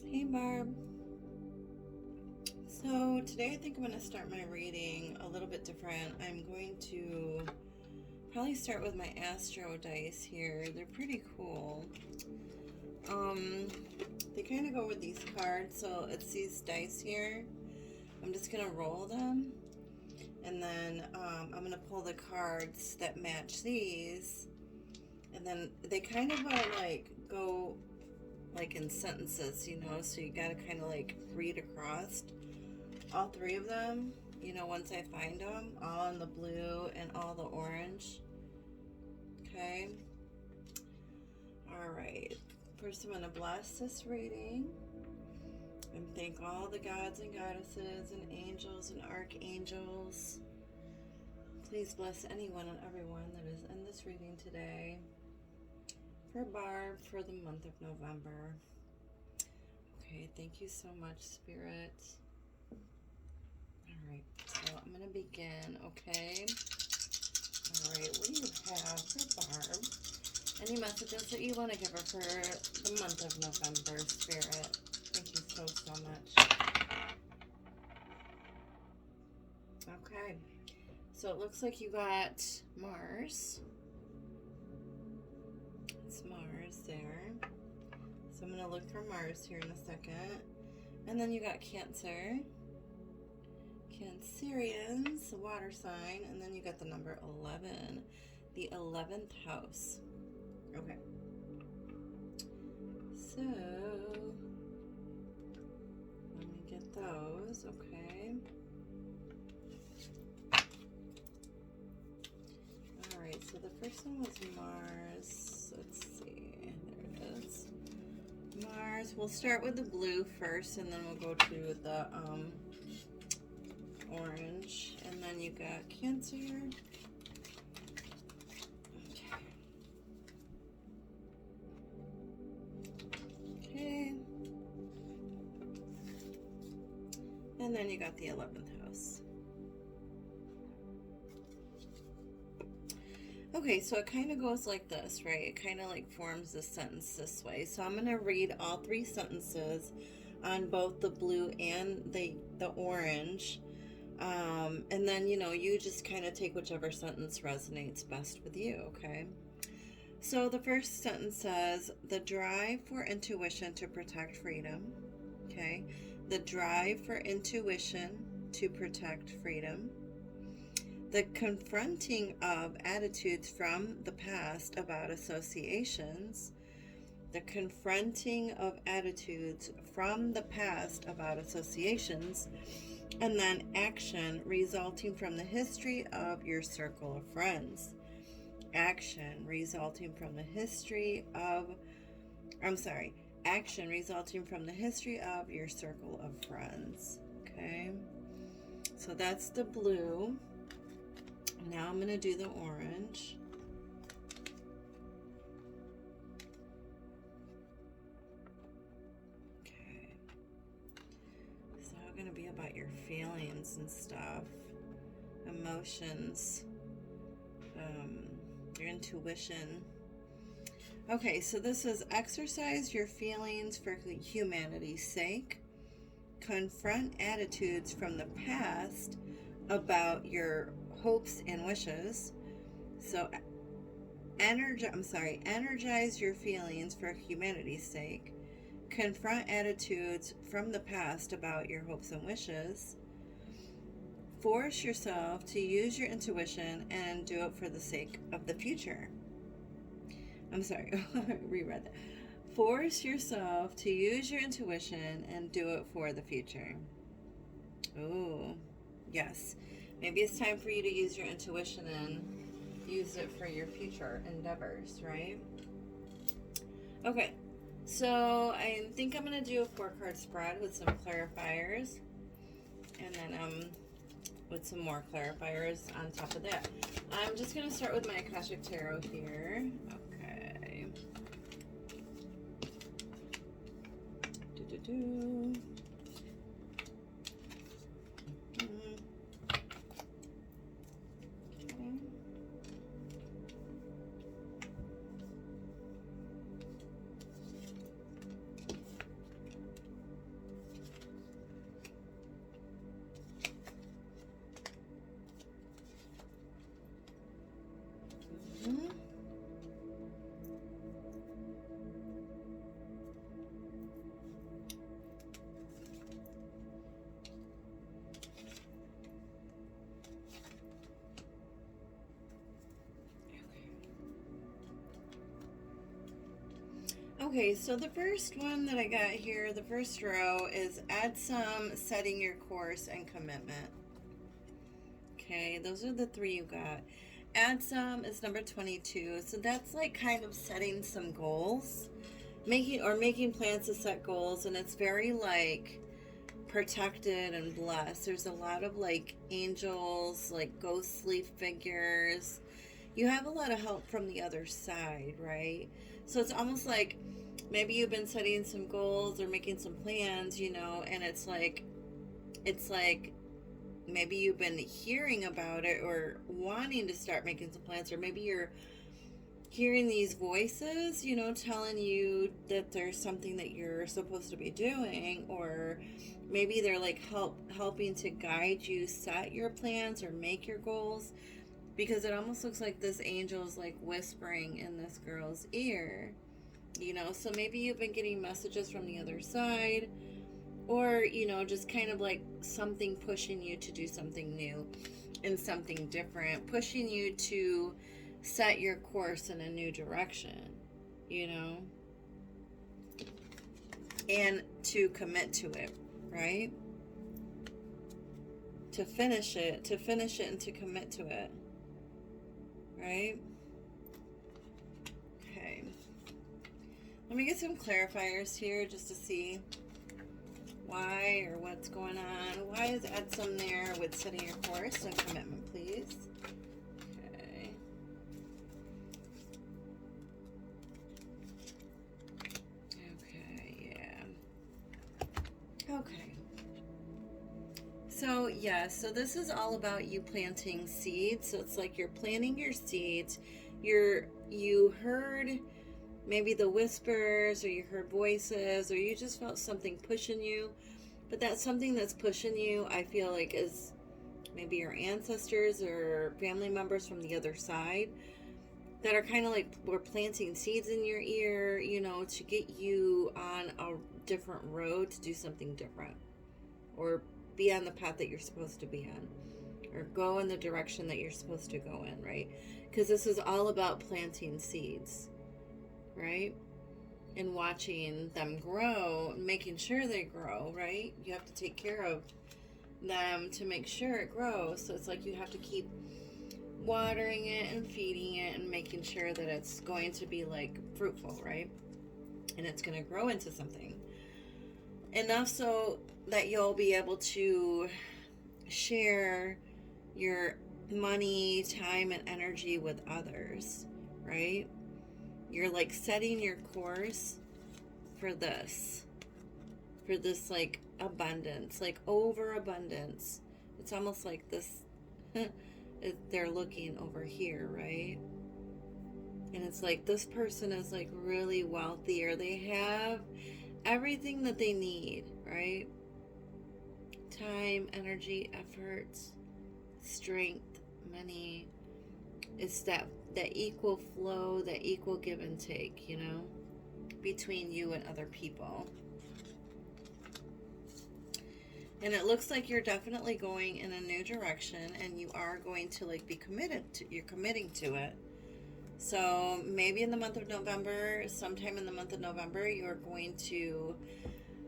Hey Barb. So today I think I'm going to start my reading a little bit different. I'm going to probably start with my Astro dice here. They're pretty cool. They kind of go with these cards, so it's these dice here. I'm just going to roll them, and then I'm going to pull the cards that match these, and then they kind of go like in sentences, so you got to kind of like read across all three of them, once I find them, all in the blue and all the orange. Okay. All right. First, I'm going to bless this reading and thank all the gods and goddesses and angels and archangels. Please bless anyone and everyone that is in this reading today. For Barb, for the month of November. Okay, thank you so much, Spirit. Alright, so I'm going to begin, okay? Alright, what do you have for Barb? Any messages that you want to give her for the month of November, Spirit? Thank you so much. Okay, so it looks like you got Mars. It's Mars there. So I'm going to look for Mars here in a second. And then you got Cancer. Cancerians, the water sign, and then you got the number 11, the 11th house. Okay. So, let me get those, okay. Alright, so the first one was Mars. Let's see, there it is. Mars, we'll start with the blue first, and then we'll go to the, orange, and then you got Cancer. Okay. And then you got the 11th house. Okay, so it kind of goes like this, right? It kind of like forms the sentence this way. So I'm going to read all three sentences on both the blue and the orange. And then, you just kind of take whichever sentence resonates best with you, okay? So the first sentence says, the drive for intuition to protect freedom, okay? The drive for intuition to protect freedom. The confronting of attitudes from the past about associations. The confronting of attitudes from the past about associations. And then action resulting from the history of your circle of friends. Action resulting from the history of your circle of friends. Okay, so that's the blue. Now I'm going to do the orange. Going to be about your feelings and stuff, emotions, your intuition. Okay, so this is exercise your feelings for humanity's sake. Confront attitudes from the past about your hopes and wishes. So energize your feelings for humanity's sake. Confront attitudes from the past about your hopes and wishes. Force yourself to use your intuition and do it for the sake of the future. Reread that. Force yourself to use your intuition and do it for the future. Ooh, yes. Maybe it's time for you to use your intuition and use it for your future endeavors, right? Okay. So I think I'm going to do a 4-card spread with some clarifiers, and then with some more clarifiers on top of that. I'm just going to start with my Akashic Tarot here. Okay. Okay, so the first one that I got here, the first row, is add some, setting your course, and commitment. Okay, those are the three you got. Add some is number 22. So that's like kind of setting some goals, making plans to set goals, and it's very like protected and blessed. There's a lot of like angels, like ghostly figures. You have a lot of help from the other side, right? So it's almost like maybe you've been setting some goals or making some plans, and it's like maybe you've been hearing about it or wanting to start making some plans, or maybe you're hearing these voices, telling you that there's something that you're supposed to be doing, or maybe they're like helping to guide you set your plans or make your goals, because it almost looks like this angel's like whispering in this girl's ear, so maybe you've been getting messages from the other side, or just kind of like something pushing you to do something new and something different, pushing you to set your course in a new direction, and to commit to it, right? To finish it and to commit to it, right? Okay. Let me get some clarifiers here just to see why or what's going on. Why is add some there with setting your course and commitment, please? Okay. Okay, yeah. Okay. So, yeah, so this is all about you planting seeds. So it's like you're planting your seeds. You heard maybe the whispers, or you heard voices, or you just felt something pushing you. But that something that's pushing you, I feel like, is maybe your ancestors or family members from the other side that are kind of like, we're planting seeds in your ear, to get you on a different road, to do something different, or be on the path that you're supposed to be on, or go in the direction that you're supposed to go in, right? Because this is all about planting seeds, right? And watching them grow, making sure they grow, right? You have to take care of them to make sure it grows. So it's like you have to keep watering it and feeding it and making sure that it's going to be like fruitful, right? And it's going to grow into something enough so that you'll be able to share your money, time, and energy with others, right? You're like setting your course for this like abundance, like overabundance. It's almost like this, they're looking over here, right? And it's like this person is like really wealthy, or they have everything that they need, right? Time, energy, effort, strength, money. It's that equal flow, that equal give and take, between you and other people. And it looks like you're definitely going in a new direction, and you are going to like be committed to, you're committing to it. So maybe in the month of November, sometime in the month of November, you're going to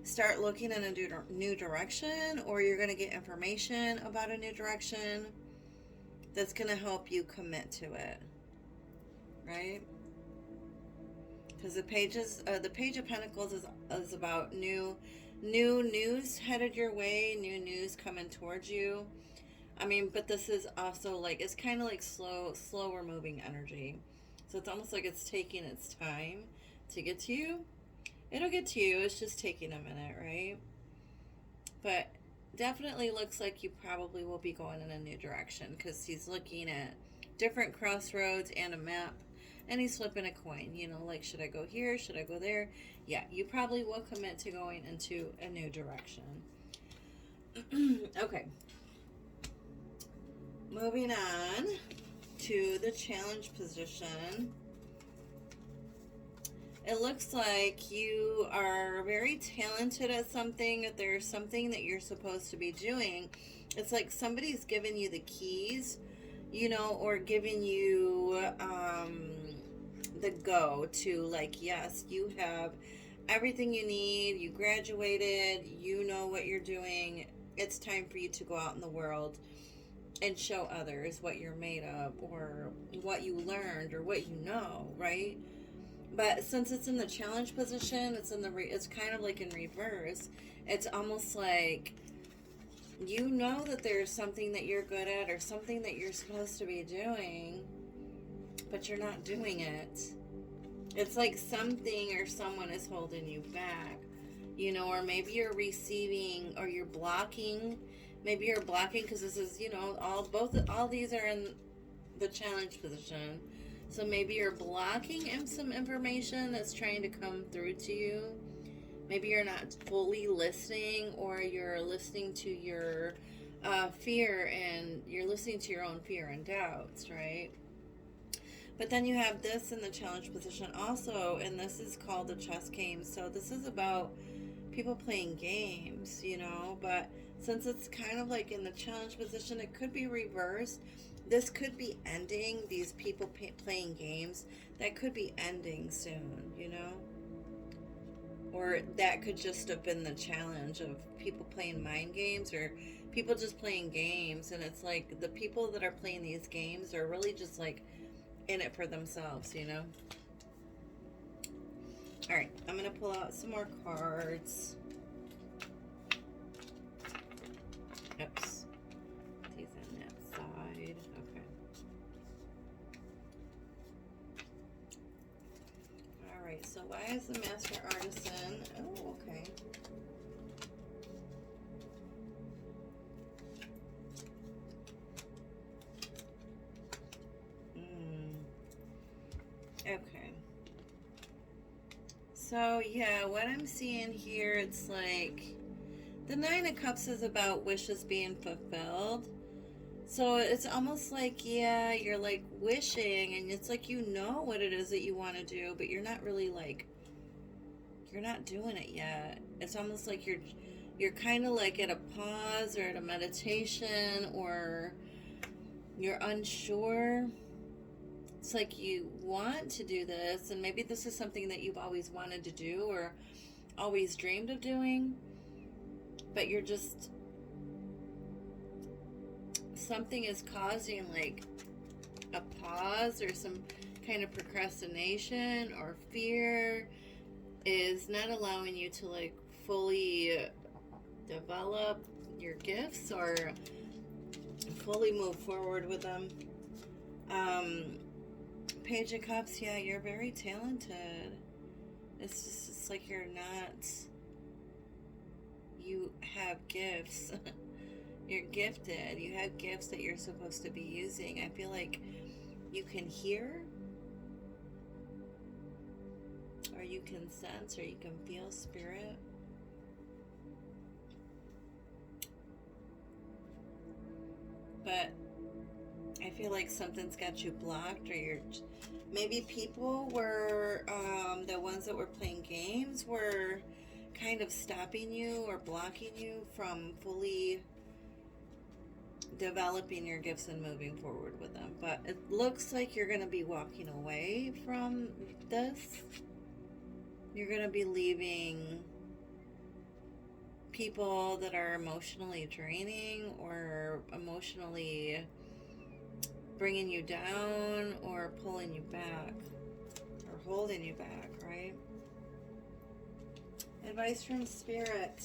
start looking in a new direction, or you're going to get information about a new direction that's going to help you commit to it, right? Because the Page of Pentacles is about new news headed your way, new news coming towards you. I mean, but this is also like, it's kind of like slower moving energy. So it's almost like it's taking its time to get to you. It'll get to you. It's just taking a minute, right? But definitely looks like you probably will be going in a new direction, because he's looking at different crossroads and a map, and he's flipping a coin, like, should I go here? Should I go there? Yeah, you probably will commit to going into a new direction. Okay. Moving on to the challenge position. It looks like you are very talented at something. If there's something that you're supposed to be doing, it's like somebody's giving you the keys, or giving you the go to, like, yes, you have everything you need, you graduated, you know what you're doing. It's time for you to go out in the world and show others what you're made of, or what you learned, or what you know, right? But since it's in the challenge position, it's kind of like in reverse. It's almost like you know that there's something that you're good at, or something that you're supposed to be doing, but you're not doing it. It's like something or someone is holding you back, or maybe you're receiving, or you're blocking. Maybe you're blocking because this is, all these are in the challenge position. So maybe you're blocking some information that's trying to come through to you. Maybe you're not fully listening, or you're listening to your fear, and you're listening to your own fear and doubts, right? But then you have this in the challenge position also, and this is called the chess game. So this is about people playing games, but since it's kind of like in the challenge position, it could be reversed. This could be ending, these people playing games, that could be ending soon, or that could just have been the challenge of people playing mind games, or people just playing games. And it's like the people that are playing these games are really just like in it for themselves, All right, I'm going to pull out some more cards. Oops. These on that side. Okay. All right, so why is the Master Artisan? Oh, okay. Okay. So, yeah, what I'm seeing here, it's like the Nine of Cups is about wishes being fulfilled. So it's almost like, yeah, you're like wishing, and it's like you know what it is that you want to do, but you're not really like, you're not doing it yet. It's almost like you're kind of like at a pause, or at a meditation, or you're unsure. It's like you want to do this, and maybe this is something that you've always wanted to do, or always dreamed of doing, but you're just, something is causing like a pause, or some kind of procrastination, or fear is not allowing you to like fully develop your gifts, or fully move forward with them. Page of Cups, yeah, you're very talented. It's like you're not, you have gifts. You're gifted. You have gifts that you're supposed to be using. I feel like you can hear, or you can sense, or you can feel spirit. But I feel like something's got you blocked, or maybe people were, the ones that were playing games were kind of stopping you or blocking you from fully developing your gifts and moving forward with them. But it looks like you're going to be walking away from this. You're going to be leaving people that are emotionally draining, or emotionally bringing you down, or pulling you back, or holding you back, right? Advice from Spirit.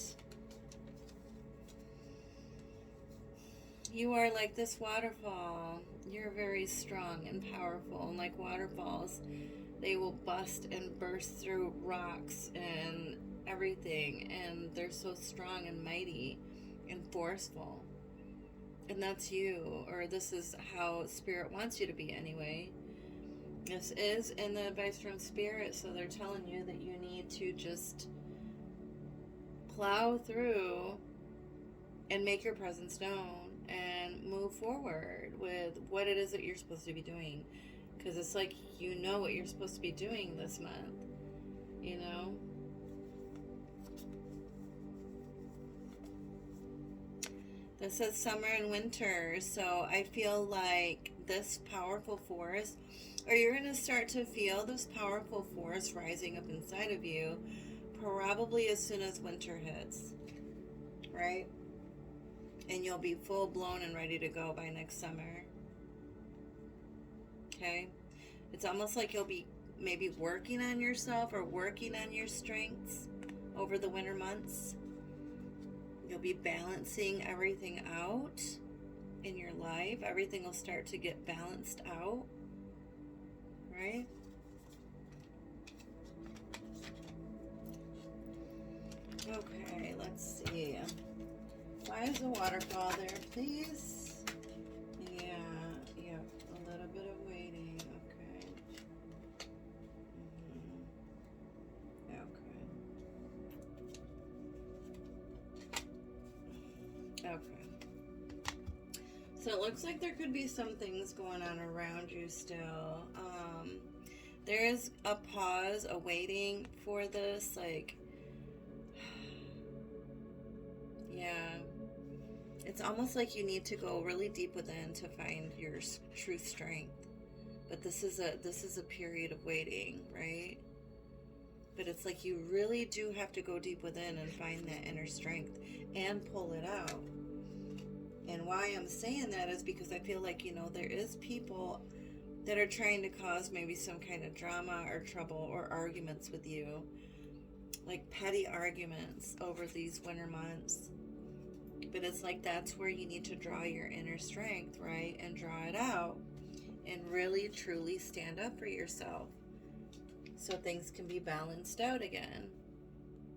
You are like this waterfall. You're very strong and powerful, and like waterfalls, they will bust and burst through rocks and everything, and they're so strong and mighty and forceful. And that's you, or this is how Spirit wants you to be anyway. This is in the advice from Spirit, so they're telling you that you need to just plow through and make your presence known, and move forward with what it is that you're supposed to be doing. Because it's like you know what you're supposed to be doing this month, This says summer and winter, so I feel like this powerful force Or you're going to start to feel this powerful force rising up inside of you, probably as soon as winter hits, right? And you'll be full blown and ready to go by next summer. Okay? It's almost like you'll be maybe working on yourself or working on your strengths over the winter months. You'll be balancing everything out in your life. Everything will start to get balanced out, right? Okay, let's see. Why is the waterfall there, please? Yeah, a little bit of waiting. Okay. Okay. So it looks like there could be some things going on around you still. There is a pause, a waiting for this, like, yeah. It's almost like you need to go really deep within to find your true strength. But this is a period of waiting, right? But it's like you really do have to go deep within and find that inner strength and pull it out. And why I'm saying that is because I feel like, there is people that are trying to cause maybe some kind of drama or trouble or arguments with you. Like petty arguments over these winter months. But it's like that's where you need to draw your inner strength, right? And draw it out and really, truly stand up for yourself so things can be balanced out again.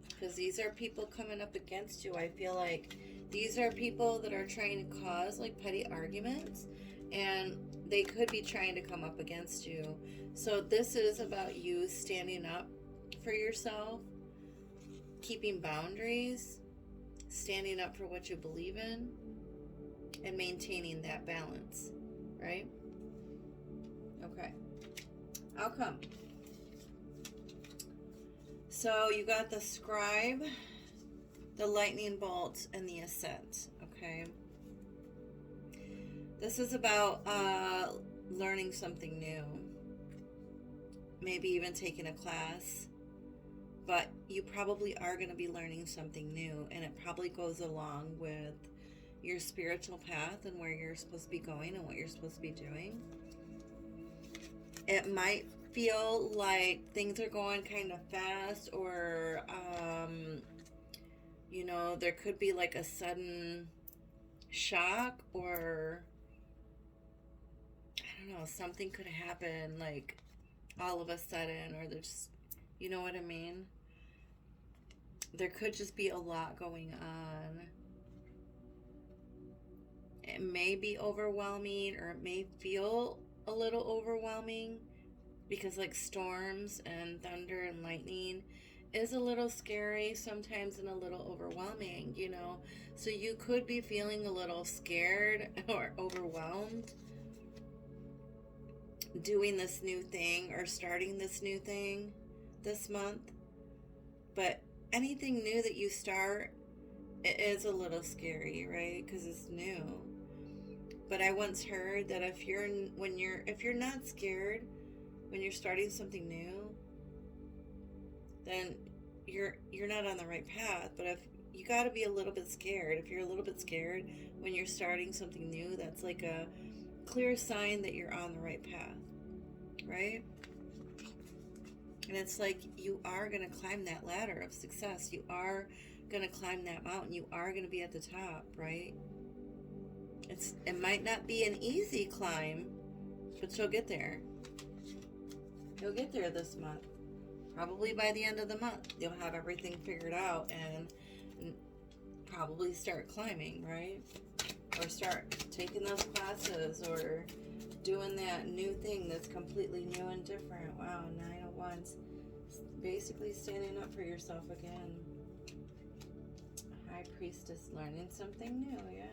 Because these are people coming up against you. I feel like these are people that are trying to cause like petty arguments, and they could be trying to come up against you. So this is about you standing up for yourself, keeping boundaries, standing up for what you believe in, and maintaining that balance, right? Okay. Outcome. So you got the scribe, the lightning bolt, and the ascent, okay? This is about learning something new. Maybe even taking a class. But you probably are going to be learning something new, and it probably goes along with your spiritual path and where you're supposed to be going and what you're supposed to be doing. It might feel like things are going kind of fast, or there could be like a sudden shock, or I don't know, something could happen like all of a sudden, or there's, you know what I mean? There could just be a lot going on. It may be overwhelming, or it may feel a little overwhelming, because like storms and thunder and lightning is a little scary sometimes and a little overwhelming, So you could be feeling a little scared or overwhelmed doing this new thing or starting this new thing this month. But anything new that you start, it is a little scary, right? Because it's new. But I once heard that if you're not scared when you're starting something new, then you're not on the right path. But if you got to be a little bit scared, if you're a little bit scared when you're starting something new, that's like a clear sign that you're on the right path, right? And it's like you are going to climb that ladder of success. You are going to climb that mountain. You are going to be at the top, right? It might not be an easy climb, but you'll get there. You'll get there this month. Probably by the end of the month, you'll have everything figured out and probably start climbing, right? Or start taking those classes or doing that new thing that's completely new and different. Wow, 9 of Wands. Basically standing up for yourself again. High Priestess, learning something new, yeah.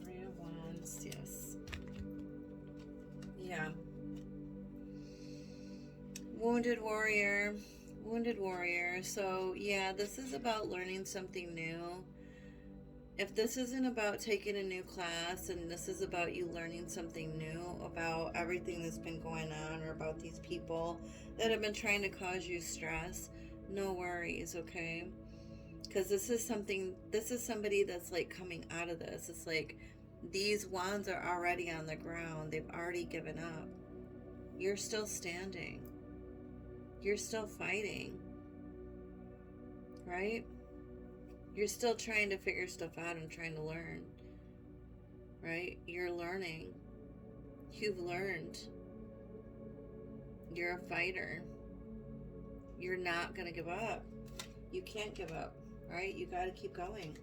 3 of Wands, yes. Yeah. Wounded warrior. So yeah, this is about learning something new. If this isn't about taking a new class and this is about you learning something new about everything that's been going on or about these people that have been trying to cause you stress, no worries, okay? Because this is somebody that's like coming out of this. It's like these wands are already on the ground. They've already given up. You're still standing. You're still fighting, right? You're still trying to figure stuff out and trying to learn, right? You're learning. You've learned. You're a fighter. You're not going to give up. You can't give up, right? You got to keep going.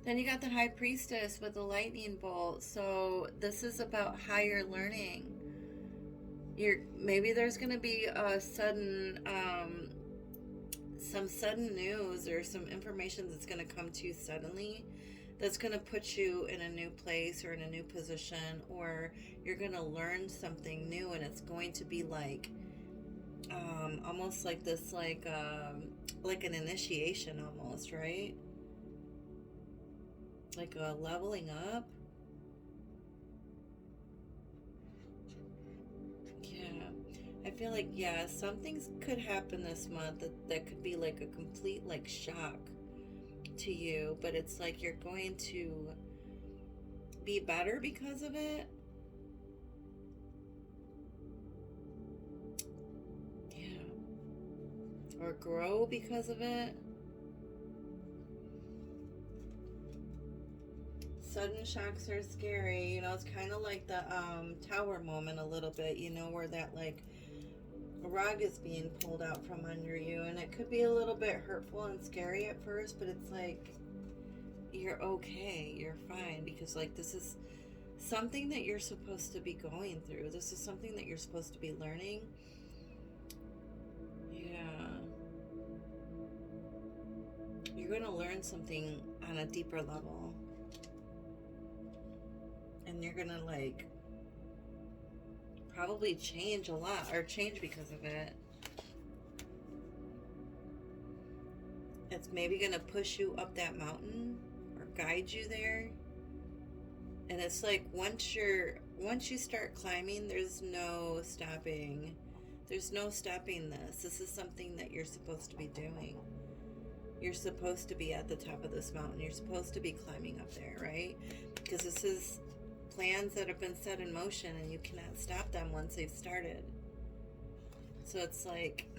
Then you got the High Priestess with the lightning bolt. So this is about higher learning. Maybe there's going to be a sudden some sudden news or some information that's going to come to you suddenly that's going to put you in a new place or in a new position, or you're going to learn something new, and it's going to be like almost like this, like an initiation almost, right? Like a leveling up. I feel like, yeah, something could happen this month that could be like a complete like shock to you, but it's like you're going to be better because of it. Yeah. Or grow because of it. Sudden shocks are scary. You know, it's kind of like the tower moment a little bit, you know, where that like rug is being pulled out from under you, and it could be a little bit hurtful and scary at first, but it's like you're okay, you're fine, because like this is something that you're supposed to be going through. This is something that you're supposed to be learning. Yeah, you're going to learn something on a deeper level, and you're going to like probably change a lot, or change because of it. It's maybe going to push you up that mountain or guide you there. And it's like once you start climbing, there's no stopping. There's no stopping this. This is something that you're supposed to be doing. You're supposed to be at the top of this mountain. You're supposed to be climbing up there, right? Because this is plans that have been set in motion, and you cannot stop them once they've started. So it's like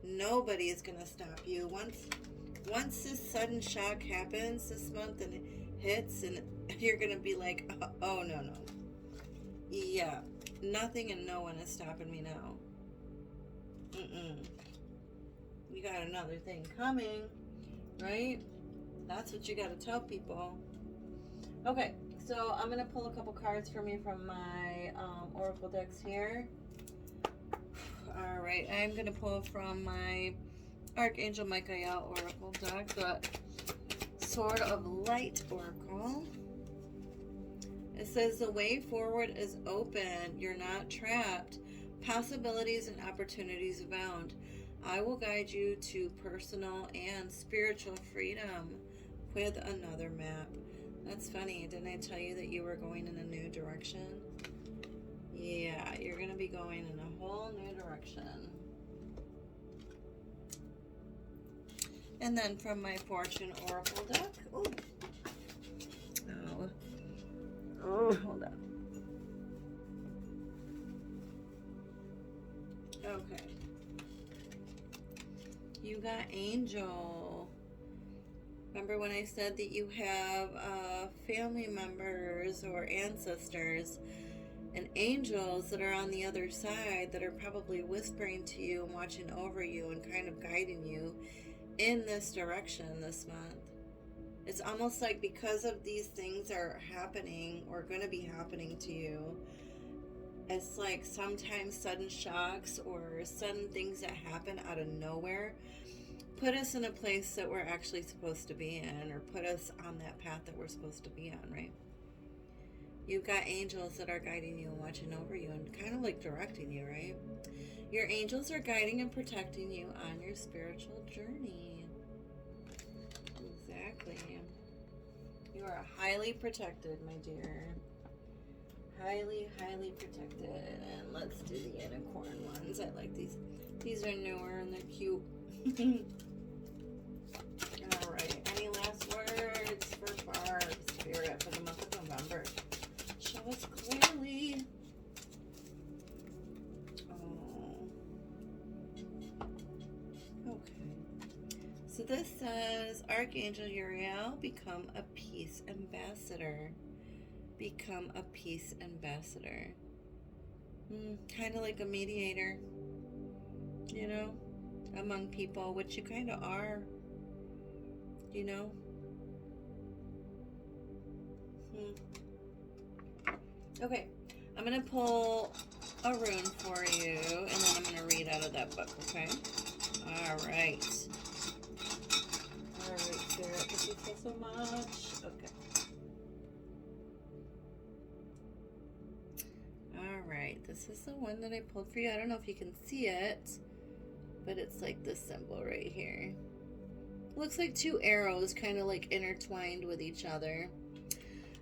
nobody is going to stop you. Once this sudden shock happens this month and it hits, and you're going to be like, oh no. Yeah, nothing and no one is stopping me now. You got another thing coming, right? That's what you got to tell people. Okay, so I'm going to pull a couple cards for me from my oracle decks here. All right, I'm going to pull from my Archangel Michael oracle deck, the Sword of Light oracle. It says the way forward is open. You're not trapped. Possibilities and opportunities abound. I will guide you to personal and spiritual freedom with another map. That's funny. Didn't I tell you that you were going in a new direction? Yeah, you're going to be going in a whole new direction. And then from my Fortune Oracle deck. Oh, hold on. Okay. You got Angel. Remember when I said that you have family members or ancestors and angels that are on the other side that are probably whispering to you and watching over you and kind of guiding you in this direction this month? It's almost like because of these things are happening or going to be happening to you, it's like sometimes sudden shocks or sudden things that happen out of nowhere put us in a place that we're actually supposed to be in, or put us on that path that we're supposed to be on, right? You've got angels that are guiding you and watching over you and kind of like directing you, right? Your angels are guiding and protecting you on your spiritual journey. Exactly. You are highly protected, my dear. Highly, highly protected. And let's do the unicorn ones. I like these. These are newer and they're cute. All right. Any last words for Barb Spirit for the month of November? Show us clearly. Oh. Okay. So this says, Archangel Uriel, become a peace ambassador. Become a peace ambassador. Kind of like a mediator, you know, among people, which you kind of are, you know. Okay, I'm going to pull a rune for you, and then I'm going to read out of that book, okay? All right. All right, Sarah, thank you so much. Okay. All right, this is the one that I pulled for you. I don't know if you can see it, but it's like this symbol right here. It looks like two arrows kind of like intertwined with each other.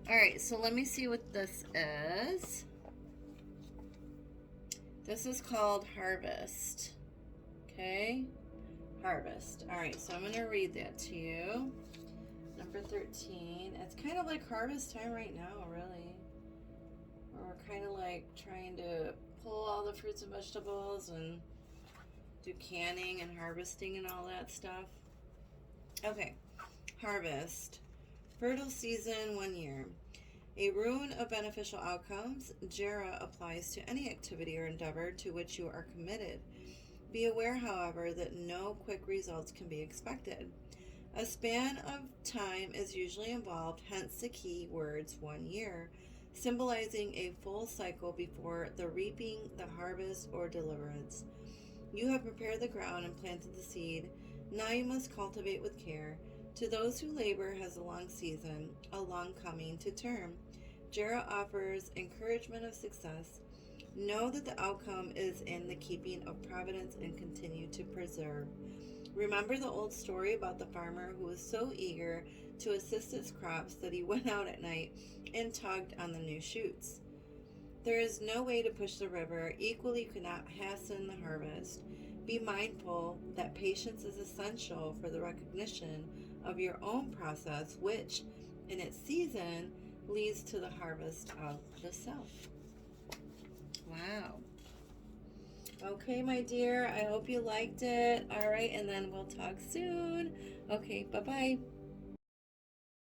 All right, so let me see what this is. This is called Harvest. Okay, Harvest. All right, so I'm going to read that to you. Number 13. It's kind of like harvest time right now, really. Where we're kind of like trying to pull all the fruits and vegetables and do canning and harvesting and all that stuff. Okay, Harvest. Fertile season, 1 year. A rune of beneficial outcomes. Jera applies to any activity or endeavor to which you are committed. Be aware, however, that no quick results can be expected. A span of time is usually involved, hence the key words 1 year, symbolizing a full cycle before the reaping, the harvest, or deliverance. You have prepared the ground and planted the seed. Now you must cultivate with care. To those who labor has a long season, a long coming to term. Jera offers encouragement of success. Know that the outcome is in the keeping of providence and continue to preserve. Remember the old story about the farmer who was so eager to assist his crops that he went out at night and tugged on the new shoots. There is no way to push the river, equally you cannot hasten the harvest. Be mindful that patience is essential for the recognition of your own process, which, in its season, leads to the harvest of the self. Wow. Okay, my dear, I hope you liked it. All right, and then we'll talk soon. Okay, bye-bye.